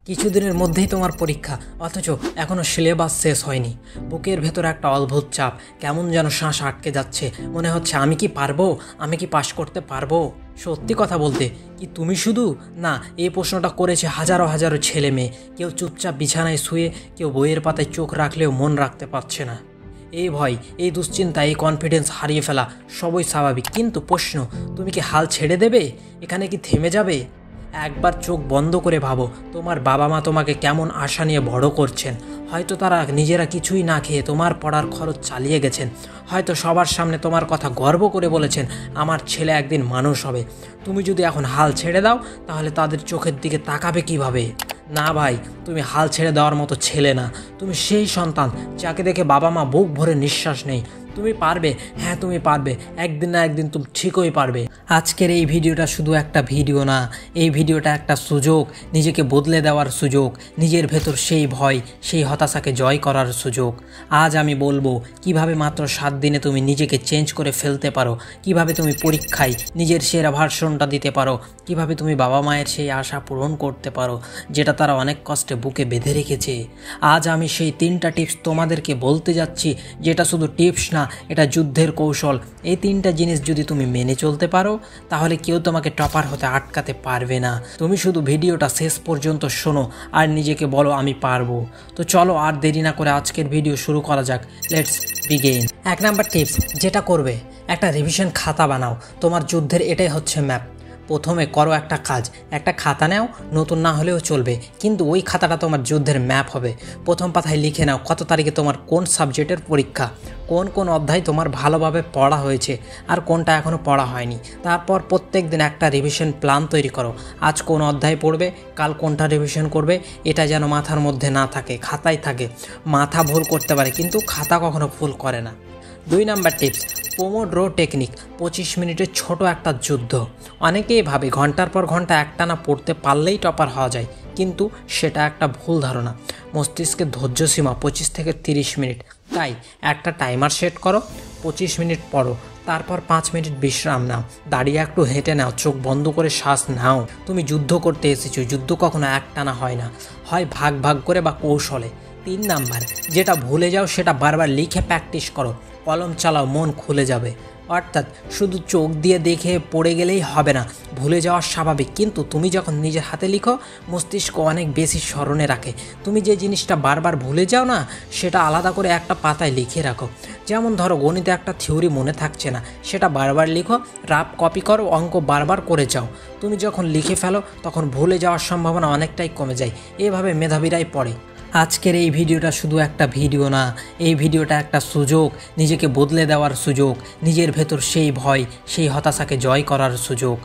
কিছুদিনের মধ্যেই তোমার পরীক্ষা, অথচ এখনও সিলেবাস শেষ হয়নি। বুকের ভেতর একটা অদ্ভুত চাপ, কেমন যেন শ্বাস আটকে যাচ্ছে। মনে হচ্ছে আমি কি পারবো, আমি কি পাশ করতে পারবো। সত্যি কথা বলতে কি তুমি শুধু না, এই প্রশ্নটা করেছে হাজারো হাজারো ছেলে মেয়ে। কেউ চুপচাপ বিছানায় শুয়ে, কেউ বইয়ের পাতায় চোখ রাখলেও মন রাখতে পারছে না। এই ভয়, এই দুশ্চিন্তা, এই কনফিডেন্স হারিয়ে ফেলা সবই স্বাভাবিক। কিন্তু প্রশ্ন, তুমি কি হাল ছেড়ে দেবে? এখানে কি থেমে যাবে? একবার চোখ বন্ধ করে ভাবো, তোমার বাবা মা তোমাকে কেমন আশা নিয়ে বড় করছেন। হয়তো তারা নিজেরা কিছুই না খেয়ে তোমার পড়ার খরচ চালিয়ে গেছেন। হয়তো সবার সামনে তোমার কথা গর্ব করে বলেছেন, আমার ছেলে একদিন মানুষ হবে। তুমি যদি এখন হাল ছেড়ে দাও, তাহলে তাদের চোখের দিকে তাকাবে কিভাবে? না ভাই, তুমি হাল ছেড়ে দেওয়ার মতো ছেলে না। তুমি সেই সন্তান যাকে দেখে বাবা মা বুক ভরে নিঃশ্বাস নেই। তুমি পারবে, হ্যাঁ তুমি পারবে। একদিন না একদিন তুমি ঠিকই পারবে। আজকের এই ভিডিওটা শুধু একটা ভিডিও না, এই ভিডিওটা একটা সুযোগ, নিজেকে বদলে দেওয়ার সুযোগ, নিজের ভেতর সেই ভয়, সেই হতাশাকে জয় করার সুযোগ। আজ আমি বলবো কিভাবে মাত্র 7 দিনে তুমি নিজেকে চেঞ্জ করে ফেলতে পারো, কিভাবে তুমি পরীক্ষায় নিজের সেরা ভার্সনটা দিতে পারো, কিভাবে তুমি বাবা মায়ের সেই আশা পূরণ করতে পারো যেটা তারা অনেক কষ্টে বুকে বেঁধে রেখেছে। আজ আমি সেই 3টা টিপস তোমাদেরকে বলতে যাচ্ছি, যেটা শুধু টিপস না, এটা যুদ্ধের কৌশল। এই 3টা জিনিস যদি তুমি মেনে চলতে পারো, তাহলে কেউ তোমাকে টপার হতে আটকাতে পারবে না। তুমি শুধু ভিডিওটা শেষ পর্যন্ত শোনো আর নিজেকে বলো আমি পারবো। তো চলো আর দেরি না করে আজকের ভিডিও শুরু করা যাক। Let's begin. 1 নাম্বার টিপস যেটা করবে, একটা রিভিশন খাতা বানাও। তোমার যুদ্ধের এটাই হচ্ছে ম্যাপ। প্রথমে করো একটা কাজ, একটা খাতা নাও, নতুন না হলেও চলবে, কিন্তু ওই খাতাটা তোমার যুদ্ধের ম্যাপ হবে। প্রথম পাতায় লিখে নাও কত তারিখে তোমার কোন সাবজেক্টের পরীক্ষা, কোন কোন অধ্যায় তোমার ভালোভাবে পড়া হয়েছে আর কোনটা এখনও পড়া হয়নি। তারপর প্রত্যেক দিন একটা রিভিশন প্ল্যান তৈরি করো। আজ কোন অধ্যায় পড়বে, কাল কোনটা রিভিশন করবে, এটা যেন মাথার মধ্যে না থাকে, খাতায় থাকে। মাথা ভুল করতে পারে, কিন্তু খাতা কখনো ভুল করে না। 2 নাম্বার টিপস, পোমোডোরো টেকনিক। 25 মিনিটের ছোট একটা যুদ্ধ। অনেকেই ভাবে ঘন্টার পর ঘন্টা একটানা পড়তে পারলেই টপার হওয়া যায়, কিন্তু সেটা একটা ভুল ধারণা। মস্তিষ্কের ধৈর্য সীমা 25 থেকে 30 মিনিট। তাই একটা টাইমার সেট করো, 25 মিনিট পড়ো, তারপর 5 মিনিট বিশ্রাম নাও, দাঁড়িয়ে একটু হেঁটে নাও, চোখ বন্ধ করে শ্বাস নাও। তুমি যুদ্ধ করতে এসেছো, যুদ্ধ কখনো একটানা হয় না, হয় ভাগ ভাগ করে বা কৌশলে। 3 নাম্বার, যেটা ভুলে যাও সেটা বারবার লিখে প্র্যাকটিস করো। কলম চালাও, মন খুলে যাবে। অর্থাৎ শুধু চোখ দিয়ে দেখে পড়ে গেলেই হবে না, ভুলে যাওয়া স্বাভাবিক, কিন্তু তুমি যখন নিজের হাতে লিখো, মস্তিষ্ক অনেক বেশি স্মরণে রাখে। তুমি যে জিনিসটা বারবার ভুলে যাও না, সেটা আলাদা করে একটা পাতায় লিখে রাখো। যেমন ধরো গণিতে একটা থিওরি মনে থাকছে না, সেটা বারবার লিখো, রাফ কপি করো, অঙ্ক বারবার করে যাও। তুমি যখন লিখে ফেলো, তখন ভুলে যাওয়ার সম্ভাবনা অনেকটাই কমে যায়। এভাবে মেধাবীরাই পড়ে। আজকের এই ভিডিওটা শুধু একটা ভিডিও না, এই ভিডিওটা একটা সুযোগ, নিজেকে বদলে দেওয়ার সুযোগ, নিজের ভেতর সেই ভয়, সেই হতাশাকে জয় করার সুযোগ।